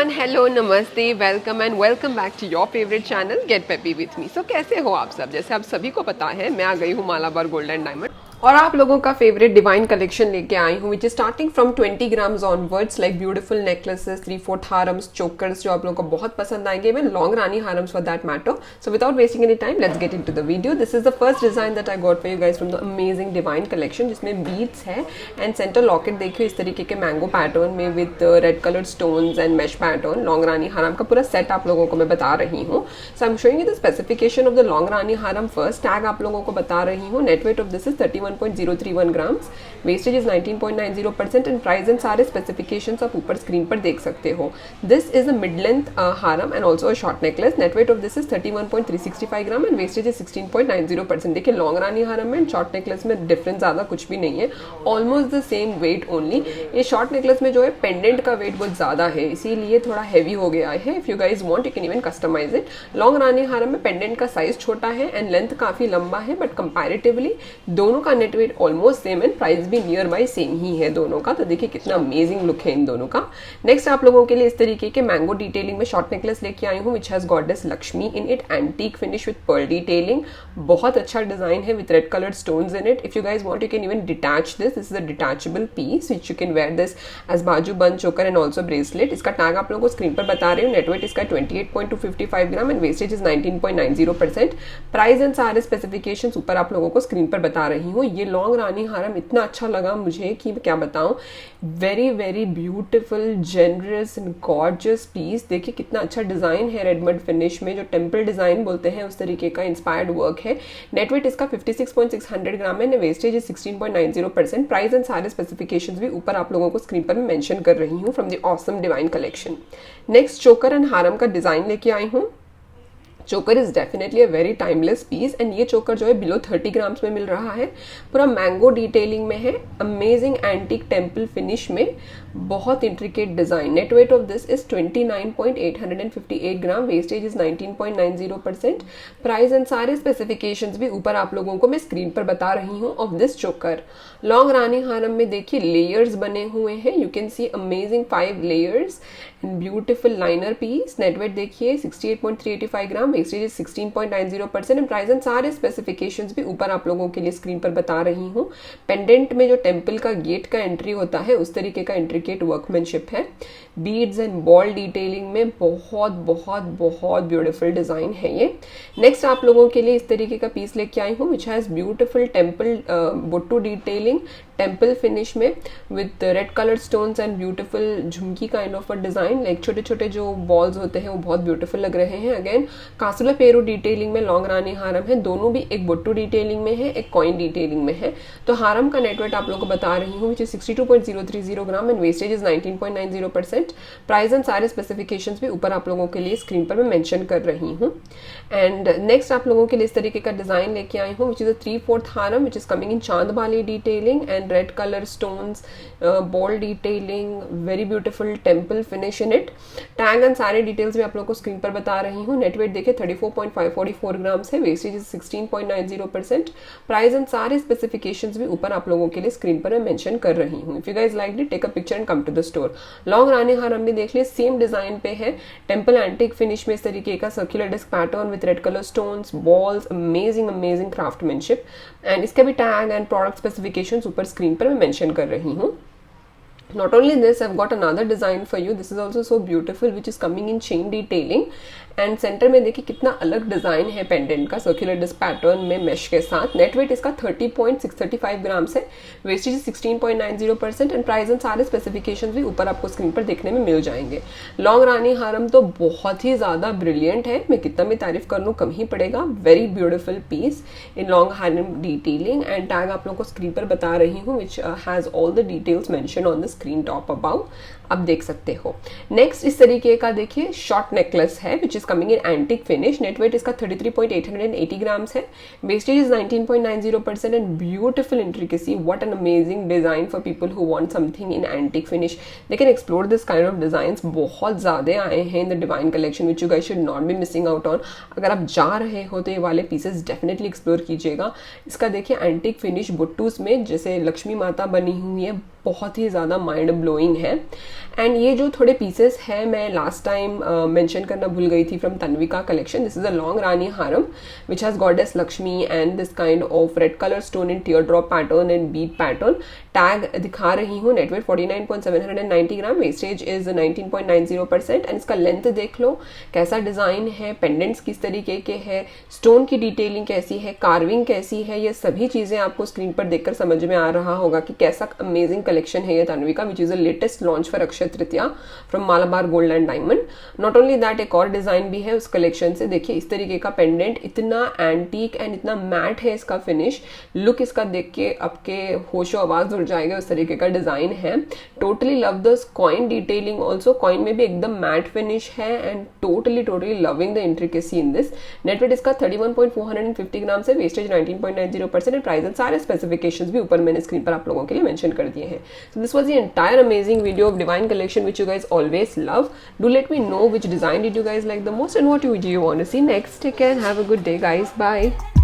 Everyone, hello, नमस्ते, welcome and welcome back to your favourite channel get peppy with me. So कैसे हो आप सब? जैसे आप सभी को पता है, मैं आ गई हूँ मालाबार गोल्ड एंड डायमंड और आप लोगों का फेवरेट डिवाइन कलेक्शन लेके आई हूँ, which is starting from 20 grams onwards, like beautiful necklaces, 3/4 harams, chokers जो आप लोगों को बहुत पसंद आएंगे, even long rani harams for that matter. So without wasting any time, let's get into the video. This is the first design that I got for you guys from the amazing divine collection, जिसमें beads है and centre locket देखिए इस तरीके के mango pattern में with red coloured stones and mesh pattern. Long rani haram का पूरा set आप लोगों को मैं बता रही हूँ। So I am showing you the specification of the long rani haram first. Tag आप लोगों को बता रही हूँ। Net weight of this is 31.031 grams, wastage is 19.90% and price and सारे स्पेसिफिकेशंस आप ऊपर स्क्रीन पर देख सकते हो। This is a mid length haram and also a short necklace. Net weight of this is 31.365 gram and wastage is 16.90%। देखिए long rani haram में short necklace में डिफरेंस ज़्यादा कुछ भी नहीं है, almost the same weight only. ये शॉर्ट नेकलेस में जो है पेंडेंट का वेट बहुत ज़्यादा है, इसीलिए थोड़ा हैवी हो गया है। If you guys want you can even customise it. Long rani haram में पेंडेंट का साइज छोटा है एंड लेंथ काफ़ी लंबा है, बट कंपैरेटिवली दोनों का net weight almost same and price भी नियर बाई सेम ही है दोनों का। तो देखिए कितना अमेजिंग लुक है इन दोनों का। नेक्स्ट आप लोगों के लिए इस तरीके के मैंगो डिटेलिंग में शॉर्ट नेकलेस लेके आई हूँ, which has goddess Lakshmi in it, antique finish with pearl detailing. बहुत अच्छा डिजाइन है with red coloured stones in it. If you guys want you can even detach this is a detachable piece which you can wear this as bajuband, choker and also bracelet. इसका tag आप लोगों को screen पर बता रही हूँ। Net weight इसका 28.255 ग्राम and wastage is 19.90%। Price and सारे स्पेसिफिकेशन ऊपर आप लोगों को स्क्रीन पर बता रही हूँ। ये लॉन्ग रानी हारम इतना अच्छा लगा मुझे कि क्या बताऊं। Very very beautiful, generous and gorgeous piece. देखिए कितना अच्छा डिजाइन है, रेडमड फिनिश में जो टेम्पल डिजाइन बोलते हैं उस तरीके का इंस्पायर्ड वर्क है। नेट वेट इसका 56.600 ग्राम है, वेस्टेज इज 16.90%। प्राइस एंड सारे स्पेसिफिकेशंस भी ऊपर आप लोगों को स्क्रीन पर मैं मेंशन कर रही हूँ from the awesome divine collection. Next choker and haram का डिजाइन लेके आई हूँ। Choker is definitely a very timeless piece and ये चोकर जो है बिलो 30 ग्राम्स में मिल रहा है। पूरा मैंगो डिटेलिंग में है, अमेजिंग एंटीक टेम्पल फिनिश में, बहुत intricate design. Net weight of this is 29.858 gram, wastage is 19.90%। Price and सारे स्पेसिफिकेशंस भी ऊपर आप लोगों को मैं स्क्रीन पर बता रही हूँ of this choker. Long rani haram में देखिए लेयर्स बने हुए हैं, you can see amazing 5 layers and beautiful liner piece. Net weight देखिए 68.385 gram, wastage is 16.90% and price and सारे स्पेसिफिकेशंस भी ऊपर आप लोगों के लिए स्क्रीन पर बता रही हूँ। पेंडेंट में जो टेम्पल का गेट का एंट्री होता है उस तरीके का इंट्रिकेट वर्कमैनशिप है। बीड्स एंड बॉल डिटेलिंग में बहुत बहुत बहुत ब्यूटीफुल डिजाइन है ये। नेक्स्ट आप लोगों के लिए इस तरीके का पीस लेके आई हूँ, विच हैज ब्यूटीफुल टेम्पल बुट्टू डिटेलिंग, टेम्पल फिनिश में with red colour stones and beautiful jhumki kind of a design. Like छोटे छोटे जो बॉल्स होते हैं वो बहुत ब्यूटीफुल लग रहे हैं। अगेन कासुला पेरू डिटेलिंग में लॉन्ग रानी हारम है, दोनों भी एक बुट्टू डिटेलिंग में है, एक कॉइन डिटेलिंग में है। तो हारम का नेट वेट आप लोगों को बता रही हूँ, which is 62.030 gram and wastage is 19.90%। Price and सारे स्पेसिफिकेशंस भी ऊपर आप लोगों के लिए स्क्रीन पर मैं मेंशन कर रही हूँ। एंड नेक्स्ट आप लोगों के लिए इस तरीके का डिजाइन लेके आई हूँ, which is a 3/4 haram which is coming in चांद वाली detailing and red colour stones, ball detailing, very beautiful temple finish in it. Tag and सारे डिटेल्स भी आप लोगों को स्क्रीन पर बता रही हूँ। नेट वेट देखिए 34.544 ग्राम्स है, वेस्टेज इज 16.90%। प्राइस एंड सारे स्पेसिफिकेशंस भी ऊपर आप लोगों के लिए स्क्रीन पर मैं मेंशन कर रही हूँ। If you guys like it, take a picture and come to the store. Long rani haram भी देख लिए, सेम डिजाइन पे है, टेम्पल एंटीक फिनिश में इस तरीके का circular disc pattern with red colour stones, balls, amazing amazing craftsmanship. And इसका भी टैग एंड प्रोडक्ट स्पेसिफिकेशंस ऊपर स्क्रीन पर मैं मेंशन कर रही हूँ। Not only this, I've got another design for you. This is also so beautiful, which is coming in chain detailing. And centre में देखिए कितना अलग डिजाइन है पेंडेंट का, सर्कुलर डिस्क पैटर्न में मेश के साथ। नेट वेट इसका 30.635 ग्राम्स है, वेस्टेज 16.90% एंड प्राइस एंड सारे स्पेसिफिकेशंस भी ऊपर आपको स्क्रीन पर देखने में मिल जाएंगे। लॉन्ग रानी हारम तो बहुत ही ज्यादा ब्रिलियंट है, मैं कितना भी तारीफ कर लूँ कम ही पड़ेगा। Very beautiful piece in long haram detailing and tag आप लोगों को स्क्रीन पर बता रही हूँ, which has all the details mention on the screen top above, आप देख सकते हो। नेक्स्ट इस तरीके का देखिए शॉर्ट नेकलेस है, which is coming in antique finish. Net weight इसका 33.880 ग्राम्स है, wastage is 19.90% and beautiful intricacy. What an amazing design for people who want something in antique finish. They can explore this kind of designs, बहुत ज्यादा आए हैं in the divine collection, which you guys should not be missing out on. अगर आप जा रहे हो तो ये वाले पीसेस डेफिनेटली एक्सप्लोर कीजिएगा। इसका देखिए एंटिक फिनिश बुट्टूस में जैसे लक्ष्मी माता बनी हुई है, बहुत ही ज़्यादा माइंड ब्लोइंग है। एंड ये जो थोड़े पीसेस है मैं लास्ट टाइम मेंशन करना भूल गई थी from Tanvika collection. This is a long rani haram which has goddess Lakshmi and this kind of red colour stone in tear drop pattern and bead pattern. Tag दिखा रही हूँ. Net weight 49.790 gram, wastage is 19.90% and इसका length देख लो कैसा डिजाइन है, pendants किस तरीके के है, स्टोन की डिटेलिंग कैसी है, कार्विंग कैसी है, ये सभी चीजें आपको स्क्रीन पर देखकर समझ में आ रहा होगा कि कैसा अमेजिंग कलेक्शन है ये Tanvika which is a latest launch for Akshaya Tritiya from Malabar Gold and Diamond. Not only that, एक और डिजाइन भी है उस कलेक्शन से. देखिए इस तरीके का पेंडेंट, इतना एंटीक एंड इतना मैट है इसका फिनिश. लुक इसका देख के आपके होशो आवाज उड़ जाएगा, उस तरीके का डिजाइन है. Totally love the coin detailing also. Coin में भी एकदम मैट फिनिश है and totally loving the intricacy in this. Net weight इसका 31.450 ग्राम से, वेस्टेज 19.90% एंड प्राइस एंड सारे स्पेसिफिकेशंस भी ऊपर मैंने स्क्रीन पर आप लोगों के लिए मेंशन कर दिए हैं. So this was the entire amazing video of divine collection which you guys always love. Do let me know which design did you guys like the most and what video you want to see next. Take care and have a good day guys. Bye.